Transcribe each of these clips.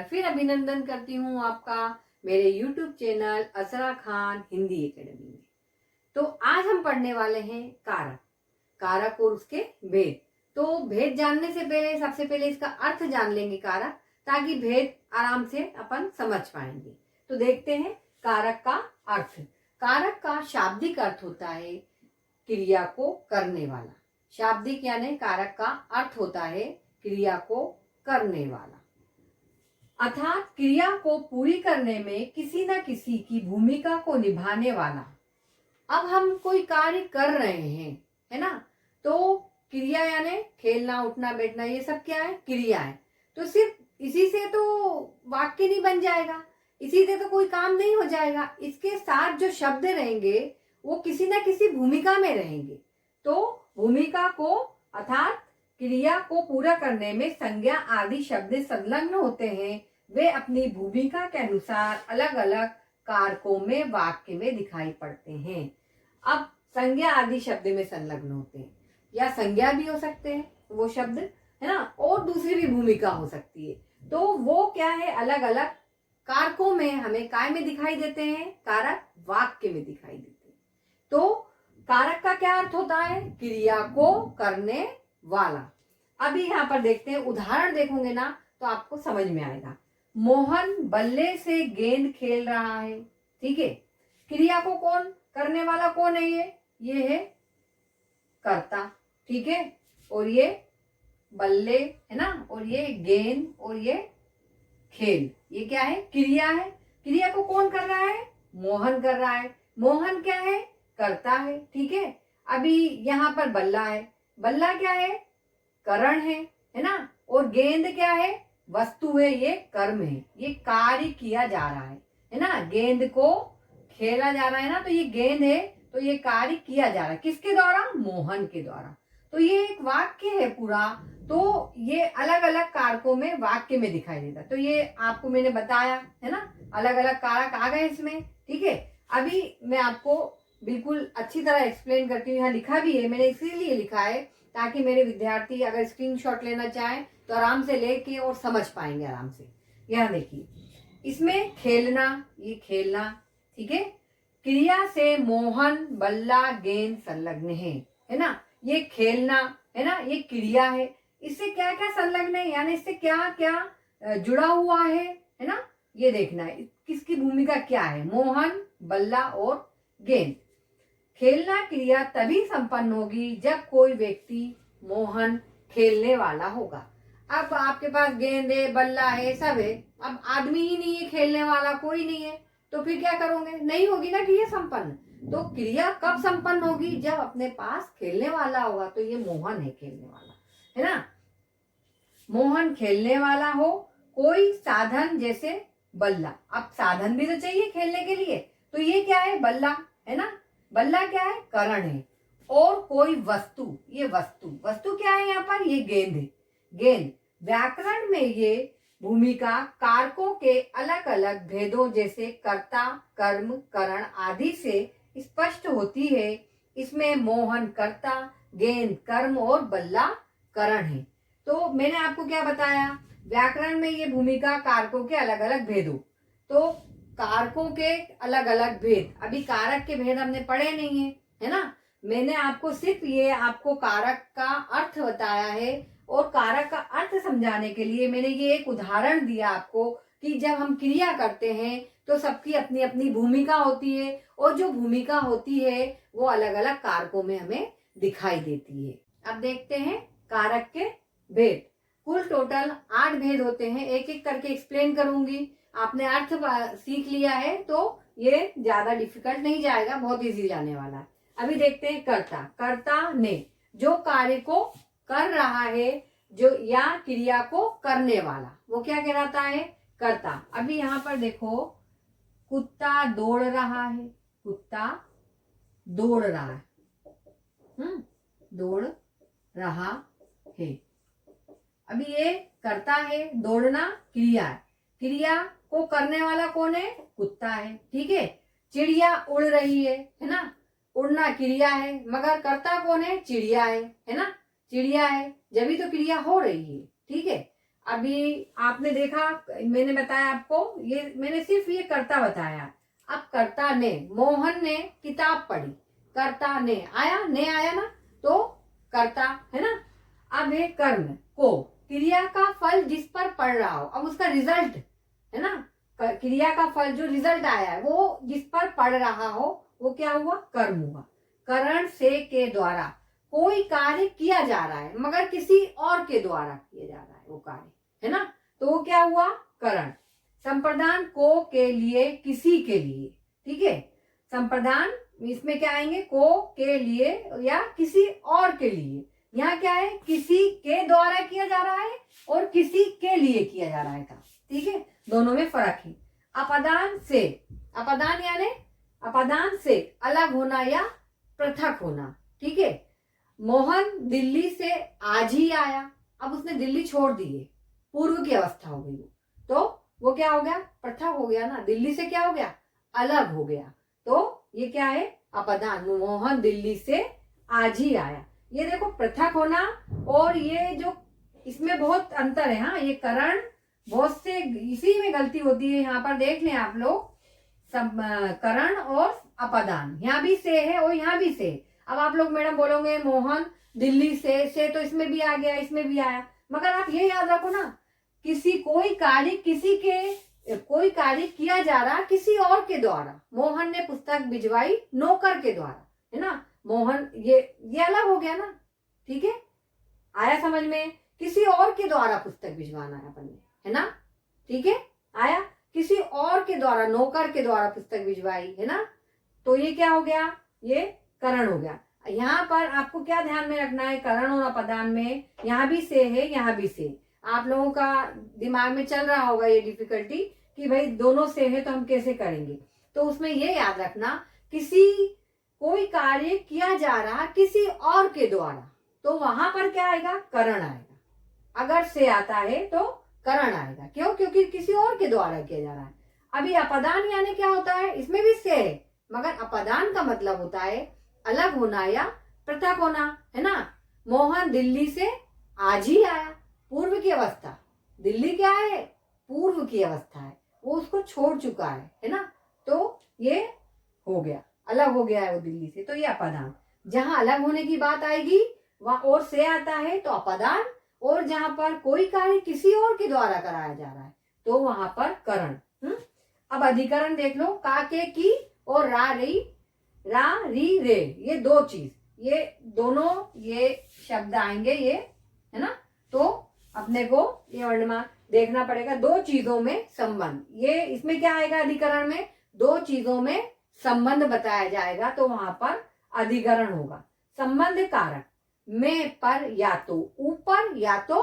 बार फिर अभिनंदन करती हूँ आपका मेरे YouTube चैनल असरा खान हिंदी एकेडमी में। तो आज हम पढ़ने वाले हैं कारक, कारक और उसके भेद। तो भेद जानने से पहले सबसे पहले इसका अर्थ जान लेंगे कारक, ताकि भेद आराम से अपन समझ पाएंगे। तो देखते हैं कारक का अर्थ। कारक का शाब्दिक अर्थ होता है क्रिया को करने वाला। शाब्दिक यानी कारक का अर्थ होता है क्रिया को करने वाला, अर्थात क्रिया को पूरी करने में किसी न किसी की भूमिका को निभाने वाला। अब हम कोई कार्य कर रहे हैं, है ना, तो क्रिया यानी खेलना, उठना, बैठना, ये सब क्या है? क्रिया है। तो सिर्फ इसी से तो वाक्य नहीं बन जाएगा, इसी से तो कोई काम नहीं हो जाएगा। इसके साथ जो शब्द रहेंगे वो किसी न किसी भूमिका में रहेंगे। तो भूमिका को अर्थात क्रिया को पूरा करने में संज्ञा आदि शब्द संलग्न होते हैं। वे अपनी भूमिका के अनुसार अलग अलग कारकों में वाक्य में दिखाई पड़ते हैं। अब संज्ञा आदि शब्द में संलग्न होते हैं, या संज्ञा भी हो सकते हैं वो शब्द, है ना, और दूसरी भी भूमिका हो सकती है। तो वो क्या है? अलग अलग कारकों में हमें काय में दिखाई देते हैं? कारक वाक्य में दिखाई देते हैं। तो कारक का क्या अर्थ होता है? क्रिया को करने वाला। अभी यहाँ पर देखते हैं, उदाहरण देखोगे ना तो आपको समझ में आएगा। मोहन बल्ले से गेंद खेल रहा है, ठीक है। क्रिया को कौन करने वाला कौन है? ये है कर्ता, ठीक है। और ये बल्ले, है ना, और ये गेंद और ये खेल, ये क्या है? क्रिया है। क्रिया को कौन कर रहा है? मोहन कर रहा है। मोहन क्या है? करता है, ठीक है। अभी यहाँ पर बल्ला है, बल्ला क्या है? करण है ना। और गेंद क्या है? वस्तु है, ये कर्म है, ये कार्य किया जा रहा है ना। गेंद को खेला जा रहा है ना, तो ये गेंद है, तो ये कार्य किया जा रहा है किसके द्वारा? मोहन के द्वारा। तो ये एक वाक्य है पूरा। तो ये अलग अलग कारकों में वाक्य में दिखाई देता। तो ये आपको मैंने बताया है ना, अलग अलग कारक आ गए इसमें, ठीक है। अभी मैं आपको बिल्कुल अच्छी तरह एक्सप्लेन करती हूँ। यहाँ लिखा भी है, मैंने इसीलिए लिखा है ताकि मेरे विद्यार्थी अगर स्क्रीनशॉट लेना चाहें तो आराम से लेके और समझ पाएंगे आराम से। यहाँ देखिए, इसमें खेलना, ये खेलना, ठीक है। क्रिया से मोहन बल्ला गेंद संलग्न है ना। ये खेलना है ना, ये क्रिया है। इससे क्या क्या संलग्न है, यानी इससे क्या क्या जुड़ा हुआ है ना, ये देखना है किसकी भूमिका क्या है। मोहन, बल्ला और गेंद। खेलना क्रिया तभी संपन्न होगी जब कोई व्यक्ति मोहन खेलने वाला होगा। अब आपके पास गेंद है, बल्ला है, सब है, अब आदमी ही नहीं है खेलने वाला, कोई नहीं है, तो फिर क्या करोगे? नहीं होगी ना क्रिया संपन्न। तो क्रिया कब संपन्न होगी? जब अपने पास खेलने वाला होगा। तो ये मोहन है खेलने वाला, है ना। मोहन खेलने वाला हो। कोई साधन जैसे बल्ला, अब साधन भी तो चाहिए खेलने के लिए, तो ये क्या है? बल्ला, है ना। बल्ला क्या है? करण है। और कोई वस्तु, ये वस्तु, वस्तु क्या है यहाँ पर? ये गेंद है, गेंद। व्याकरण में ये भूमिका कारकों के अलग अलग भेदों जैसे कर्ता, कर्म, करण आदि से स्पष्ट होती है। इसमें मोहन कर्ता, गेंद कर्म और बल्ला करण है। तो मैंने आपको क्या बताया? व्याकरण में ये भूमिका कारकों के अलग अलग भेदों। तो कारकों के अलग अलग भेद, अभी कारक के भेद हमने पढ़े नहीं है ना। मैंने आपको सिर्फ ये आपको कारक का अर्थ बताया है, और कारक का अर्थ समझाने के लिए मैंने ये एक उदाहरण दिया आपको कि जब हम क्रिया करते हैं तो सबकी अपनी अपनी भूमिका होती है, और जो भूमिका होती है वो अलग अलग कारकों में हमें दिखाई देती है। अब देखते हैं कारक के भेद। कुल टोटल 8 भेद होते हैं, एक एक करके एक्सप्लेन करूंगी। आपने अर्थ सीख लिया है तो ये ज्यादा डिफिकल्ट नहीं जाएगा, बहुत इजी जाने वाला है। अभी देखते हैं कर्ता। कर्ता ने जो कार्य को कर रहा है, जो या क्रिया को करने वाला, वो क्या कहलाता है? कर्ता। अभी यहाँ पर देखो, कुत्ता दौड़ रहा है, कुत्ता दौड़ रहा है, दौड़ रहा है। अभी ये कर्ता है, दौड़ना क्रिया है, क्रिया को करने वाला कौन है? कुत्ता है, ठीक है। चिड़िया उड़ रही है ना, उड़ना क्रिया है, मगर कर्ता कौन है? चिड़िया है ना, चिड़िया है, जब भी तो क्रिया हो रही है, ठीक है। अभी आपने देखा, मैंने बताया आपको, ये मैंने सिर्फ ये कर्ता बताया। अब कर्ता ने, मोहन ने किताब पढ़ी, कर्ता ने आया, ने आया ना, तो कर्ता है ना। अब है कर्म को, क्रिया का फल जिस पर पड़ रहा हो, अब उसका रिजल्ट है ना, क्रिया का फल जो रिजल्ट आया है वो जिस पर पड़ रहा हो वो क्या हुआ, कर्म हुआ। करण से के द्वारा कोई कार्य किया जा रहा है मगर किसी और के द्वारा किया जा रहा है वो कार्य, है ना, तो वो क्या हुआ, करण। संप्रदान को, के लिए, किसी के लिए, ठीक है। संप्रदान इसमें क्या आएंगे, को, के लिए या किसी और के लिए। यहाँ क्या है, किसी के द्वारा किया जा रहा है और किसी के लिए किया जा रहा है काम, ठीक है, दोनों में फर्क है। अपदान से, अपदान यानी अपदान से अलग होना या पृथक होना, ठीक है। मोहन दिल्ली से आज ही आया, अब उसने दिल्ली छोड़ दी है, पूर्व की अवस्था हो गई वो, तो वो क्या हो गया, पृथक हो गया ना, दिल्ली से क्या हो गया, अलग हो गया, तो ये क्या है, अपदान। मोहन दिल्ली से आज ही आया, ये देखो पृथक होना, और ये जो इसमें बहुत अंतर है। हाँ, ये करण बहुत से इसी में गलती होती है, यहाँ पर देख लें आप लोग, सब करण और अपदान, यहाँ भी से है और यहाँ भी से। अब आप लोग मैडम बोलोगे मोहन दिल्ली से तो इसमें भी आ गया, इसमें भी आया, मगर आप ये याद रखो ना, किसी कोई कार्य, किसी के कोई कार्य किया जा रहा किसी और के द्वारा। मोहन ने पुस्तक भिजवाई नौकर के द्वारा, है ना, मोहन ये अलग हो गया ना, ठीक है, आया समझ में, किसी और के द्वारा पुस्तक भिजवाना है अपन ने, है ना, ठीक है, आया किसी और के द्वारा, नौकर के द्वारा पुस्तक भिजवाई, है ना, तो ये क्या हो गया, ये करण हो गया। यहाँ पर आपको क्या ध्यान में रखना है, करण और अपदान में यहाँ भी से है, यहाँ भी से। आप लोगों का दिमाग में चल रहा होगा ये डिफिकल्टी कि भाई दोनों से है तो हम कैसे करेंगे, तो उसमें ये याद रखना, किसी कोई कार्य किया जा रहा किसी और के द्वारा, तो वहां पर क्या आएगा, करण आएगा। अगर से आता है तो करण आएगा, क्यों, क्योंकि किसी और के द्वारा किया जा रहा है। अभी अपदान यानी क्या होता है, इसमें भी से है, मगर अपदान का मतलब होता है अलग होना या पृथक होना, है ना। मोहन दिल्ली से आज ही आया, पूर्व की अवस्था, दिल्ली क्या है, पूर्व की अवस्था है, वो उसको छोड़ चुका है ना, तो ये हो गया, अलग हो गया है वो दिल्ली से, तो ये अपदान। जहां अलग होने की बात आएगी वहां और से आता है तो अपदान, और जहां पर कोई कार्य किसी और के द्वारा कराया जा रहा है तो वहां पर करण। अब अधिकरण देख लो, का, के, की और रा, री, रे, ये दो चीज, ये दोनों ये शब्द आएंगे, ये है ना, तो अपने को ये वर्णमान देखना पड़ेगा, दो चीजों में संबंध, ये इसमें क्या आएगा, अधिकरण में दो चीजों में संबंध बताया जाएगा, तो वहां पर अधिकरण होगा। संबंध कारक में पर या तो ऊपर या तो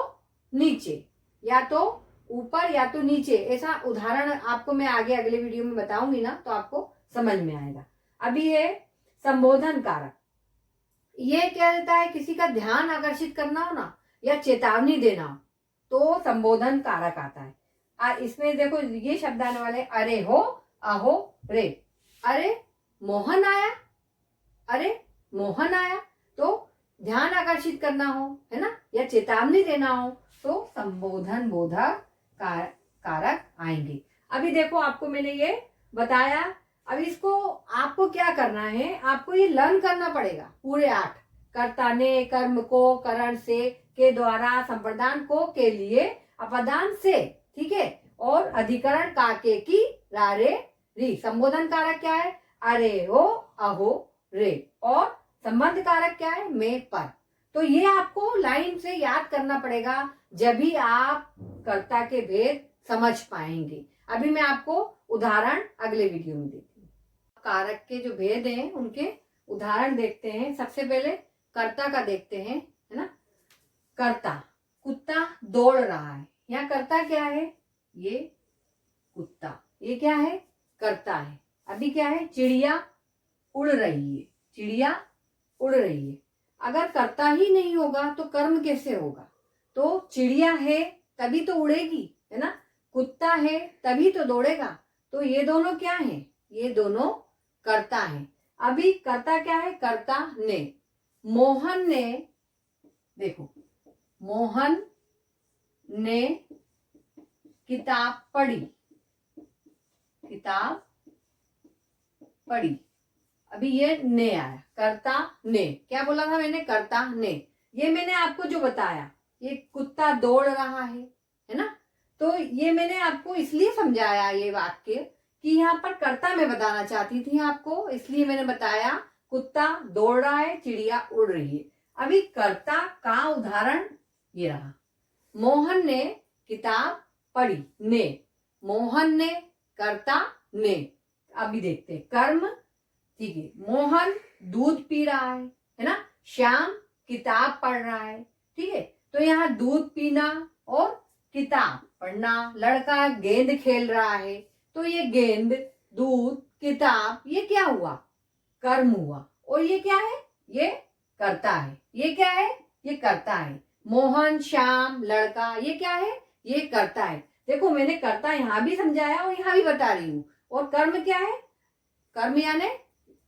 नीचे, या तो ऊपर या तो नीचे, ऐसा उदाहरण आपको मैं आगे अगले वीडियो में बताऊंगी ना, तो आपको समझ में आएगा। अभी ये संबोधन कारक, ये क्या देता है, किसी का ध्यान आकर्षित करना हो ना, या चेतावनी देना हो, तो संबोधन कारक आता है। इसमें देखो ये शब्द आने वाले, अरे हो, अहो, रे, अरे मोहन आया, अरे मोहन आया, तो ध्यान आकर्षित करना हो, है ना, या चेतावनी देना हो, तो संबोधन बोधक कारक आएंगे। अभी देखो आपको मैंने ये बताया, अब इसको आपको क्या करना है, आपको ये लर्न करना पड़ेगा पूरे 8, कर्ता ने, कर्म को, करण से, के द्वारा, संप्रदान को, के लिए, अपदान से, ठीक है, और अधिकरण का, के, की, रा, रे, री। संबोधन कारक क्या है, अरे हो, अहो, रे, और संबंध कारक क्या है, में, पर। तो ये आपको लाइन से याद करना पड़ेगा, जब भी आप कर्ता के भेद समझ पाएंगे। अभी मैं आपको उदाहरण अगले वीडियो में देती हूँ। कारक के जो भेद हैं उनके उदाहरण देखते हैं। सबसे पहले कर्ता का देखते हैं, है ना। कर्ता, कुत्ता दौड़ रहा है, यहाँ कर्ता क्या है, ये कुत्ता, ये क्या है, कर्ता है। अभी क्या है, चिड़िया उड़ रही है, चिड़िया उड़ रही है। अगर कर्ता ही नहीं होगा तो कर्म कैसे होगा, तो चिड़िया है तभी तो उड़ेगी, है ना, कुत्ता है तभी तो दौड़ेगा, तो ये दोनों क्या है, ये दोनों कर्ता है। अभी कर्ता क्या है, कर्ता ने, मोहन ने, देखो मोहन ने किताब पढ़ी, किताब पढ़ी। अभी ये ने आया, कर्ता ने, क्या बोला था मैंने, कर्ता ने। ये मैंने आपको जो बताया, ये कुत्ता दौड़ रहा है ना, तो ये मैंने आपको इसलिए समझाया ये वाक्य कि यहाँ पर कर्ता मैं बताना चाहती थी आपको, इसलिए मैंने बताया कुत्ता दौड़ रहा है, चिड़िया उड़ रही है। अभी कर्ता का उदाहरण ये रहा, मोहन ने किताब पढ़ी, ने, मोहन ने, कर्ता ने। अभी देखते हैं कर्म, ठीक है, मोहन दूध पी रहा है ना, श्याम किताब पढ़ रहा है, ठीक है। तो यहाँ दूध पीना और किताब पढ़ना, लड़का गेंद खेल रहा है, तो ये गेंद, दूध, किताब, ये क्या हुआ, कर्म हुआ। और ये क्या है, ये कर्ता है। ये क्या है, ये कर्ता है। मोहन, श्याम, लड़का, ये क्या है, ये कर्ता है। देखो मैंने कर्ता यहाँ भी समझाया और यहाँ भी बता रही हूँ। और कर्म क्या है, कर्म यानी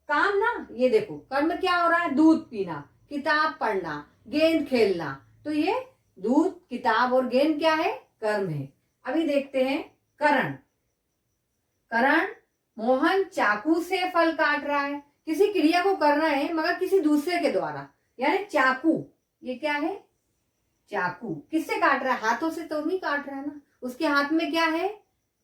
काम ना। ये देखो कर्म क्या हो रहा है, दूध पीना, किताब पढ़ना, गेंद खेलना, तो ये दूध, किताब और गेंद क्या है, कर्म है। अभी देखते हैं करण। करण, मोहन चाकू से फल काट रहा है, किसी क्रिया को कर रहे हैं मगर किसी दूसरे के द्वारा, यानी चाकू, ये क्या है, चाकू। किससे काट रहा है, हाथों से तो नहीं काट रहा है ना, उसके हाथ में क्या है,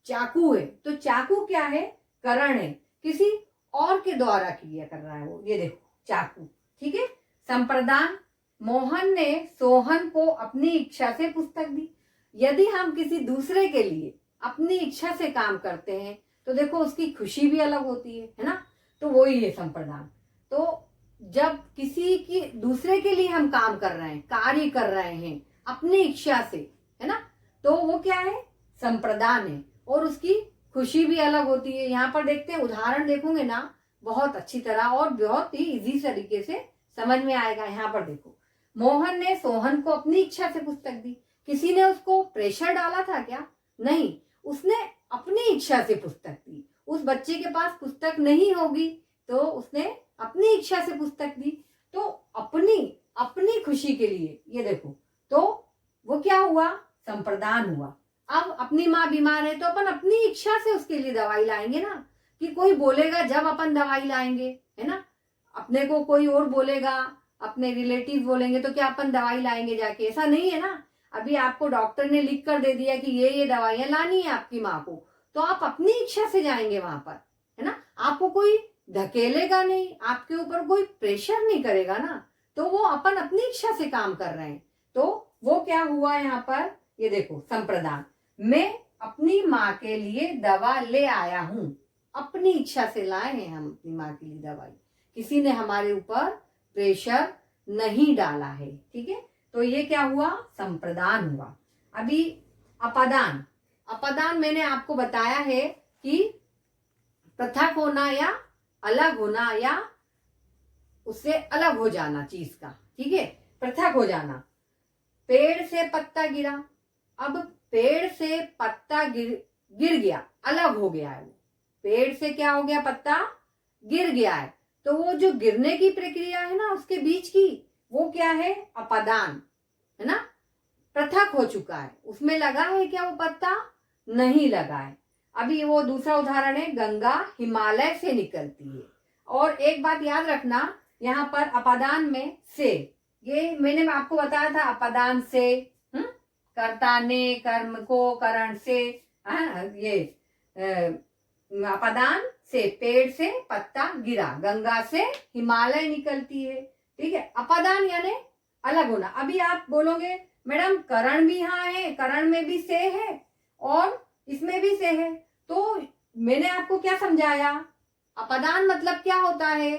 चाकू है। तो चाकू क्या है, करण है, किसी और के द्वारा क्रिया कर रहा है वो, ये देखो चाकू, ठीक है। संप्रदान, मोहन ने सोहन को अपनी इच्छा से पुस्तक दी। यदि हम किसी दूसरे के लिए अपनी इच्छा से काम करते हैं तो देखो उसकी खुशी भी अलग होती है ना, तो वही है संप्रदान। तो जब किसी की दूसरे के लिए हम काम कर रहे हैं, कार्य कर रहे हैं अपनी इच्छा से, है ना, तो वो क्या है, संप्रदान है, और उसकी खुशी भी अलग होती है। यहाँ पर देखते हैं, उदाहरण देखोगे ना बहुत अच्छी तरह और बहुत ही इजी तरीके से समझ में आएगा। यहाँ पर देखो, मोहन ने सोहन को अपनी इच्छा से पुस्तक दी। किसी ने उसको प्रेशर डाला था क्या, नहीं, उसने अपनी इच्छा से पुस्तक दी। उस बच्चे के पास पुस्तक नहीं होगी तो उसने अपनी इच्छा से पुस्तक दी, तो अपनी अपनी खुशी के लिए, ये देखो, तो वो क्या हुआ, संप्रदान हुआ। अब अपनी माँ बीमार है तो अपन अपनी इच्छा से उसके लिए दवाई लाएंगे ना, कि कोई बोलेगा जब अपन दवाई लाएंगे, है ना, अपने को कोई और बोलेगा, अपने रिलेटिव बोलेंगे तो क्या अपन दवाई लाएंगे जाके, ऐसा नहीं है ना। अभी आपको डॉक्टर ने लिख कर दे दिया कि ये दवाइयां लानी है आपकी माँ को, तो आप अपनी इच्छा से जाएंगे वहां पर, है ना, आपको कोई धकेलेगा नहीं, आपके ऊपर कोई प्रेशर नहीं करेगा ना, तो वो अपन अपनी इच्छा से काम कर रहे हैं। तो वो क्या हुआ यहाँ पर, ये देखो संप्रदान, मैं अपनी माँ के लिए दवा ले आया हूं। अपनी इच्छा से लाए हैं हम अपनी माँ के लिए दवाई, किसी ने हमारे ऊपर प्रेशर नहीं डाला है, ठीक है। तो ये क्या हुआ, संप्रदान हुआ। अभी अपदान। अपदान मैंने आपको बताया है कि पृथक होना या अलग होना या उससे अलग हो जाना चीज का, ठीक है, पृथक हो जाना। पेड़ से पत्ता गिरा, अब पेड़ से पत्ता गिर गया, अलग हो गया है वो, पेड़ से क्या हो गया, पत्ता गिर गया है, तो वो जो गिरने की प्रक्रिया है ना उसके बीच की, वो क्या है, अपदान, है ना, पृथक हो चुका है। उसमें लगा है क्या वो पत्ता, नहीं लगा है। अभी वो दूसरा उदाहरण है, गंगा हिमालय से निकलती है। और एक बात याद रखना, यहाँ पर अपदान में से, ये मैंने आपको बताया था, अपदान से, कर्ता ने, कर्म को, करण से, ये अपदान से, पेड़ से पत्ता गिरा, गंगा से हिमालय निकलती है, ठीक है। अपदान यानी अलग होना। अभी आप बोलोगे मैडम करण भी यहाँ है, करण में भी से है और इसमें भी से है, तो मैंने आपको क्या समझाया, अपदान मतलब क्या होता है,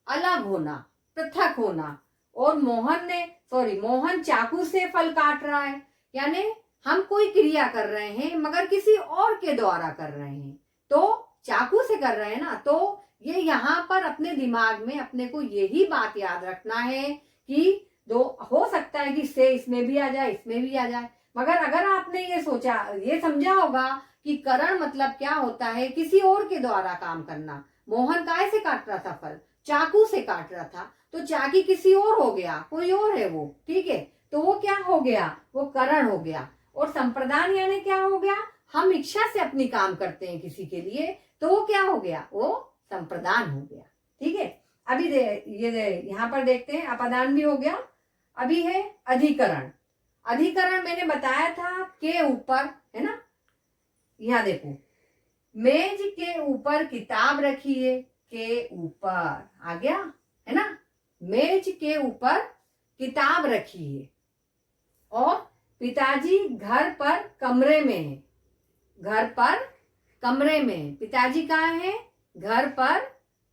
अलग होना, पृथक होना। और मोहन चाकू से फल काट रहा है, यानी हम कोई क्रिया कर रहे हैं मगर किसी और के द्वारा कर रहे हैं, तो चाकू से कर रहे हैं ना, तो ये यहाँ पर अपने दिमाग में अपने को यही बात याद रखना है कि दो हो सकता है कि से इसमें भी आ जाए, इसमें भी आ जाए, मगर अगर आपने ये सोचा, ये समझा होगा कि करण मतलब क्या होता है, किसी और के द्वारा काम करना। मोहन काय से काट रहा था फल, चाकू से काट रहा था, तो चाकी किसी और हो गया, कोई और है वो, ठीक है, तो वो क्या हो गया, वो करण हो गया। और संप्रदान यानी क्या हो गया, हम इच्छा से अपनी काम करते हैं किसी के लिए, तो वो क्या हो गया, वो संप्रदान हो गया। ठीक है, अभी यहाँ पर देखते हैं, अपादान भी हो गया। अभी है अधिकरण। अधिकरण मैंने बताया था के ऊपर, है ना। यहाँ देखो, मेज के ऊपर किताब रखिए, के ऊपर आ गया, है ना। मेज के ऊपर किताब रखिए। और पिताजी घर पर कमरे में है, घर पर कमरे में, पिताजी कहाँ है, घर पर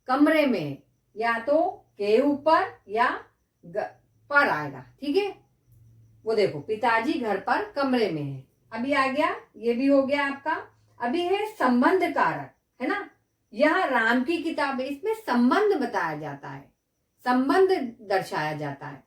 कमरे में, या तो के ऊपर या पर आएगा। ठीक है, वो देखो, पिताजी घर पर कमरे में है। अभी आ गया, ये भी हो गया आपका। अभी है संबंध कारक, है ना। यह राम की किताब है, इसमें संबंध बताया जाता है, संबंध दर्शाया जाता है।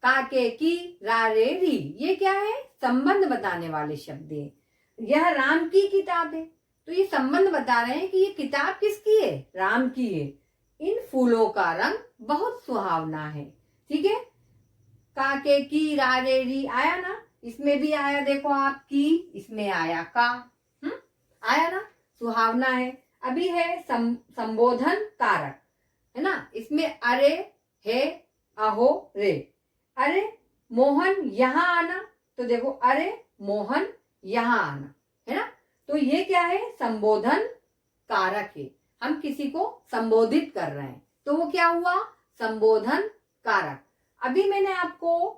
काके की, रा रे री, ये क्या है, संबंध बताने वाले शब्द है। यह राम की किताब है, तो ये संबंध बता रहे हैं कि ये किताब किसकी है, राम की है। इन फूलों का रंग बहुत सुहावना है। ठीक है, काके की, रा रे री आया ना, इसमें भी आया, देखो आप की, इसमें आया का, आया ना, सुहावना है। अभी है संबोधन कारक, है ना। इसमें अरे, हे, अहो, रे। अरे मोहन यहाँ आना, तो देखो अरे मोहन यहाँ आना, है ना। तो ये क्या है, संबोधन कारक है, हम किसी को संबोधित कर रहे हैं, तो वो क्या हुआ, संबोधन कारक। अभी मैंने आपको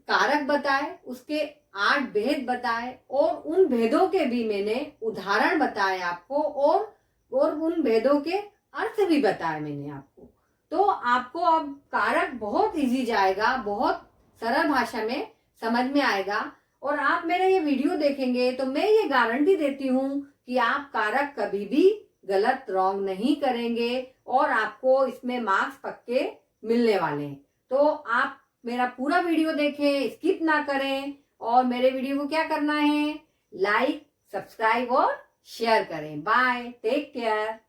कारक बताए, उसके 8 भेद बताए, और उन भेदों के भी मैंने उदाहरण बताए आपको, और उन भेदों के अर्थ भी बताए मैंने आपको। तो आपको अब कारक बहुत इजी जाएगा, बहुत सरल भाषा में समझ में आएगा। और आप मेरा ये वीडियो देखेंगे तो मैं ये गारंटी देती हूँ कि आप कारक कभी भी गलत, रॉन्ग नहीं करेंगे, और आपको इसमें मार्क्स पक्के मिलने वाले हैं। तो आप मेरा पूरा वीडियो देखें, स्किप ना करें, और मेरे वीडियो को क्या करना है, लाइक, सब्सक्राइब और शेयर करें। Bye, take care.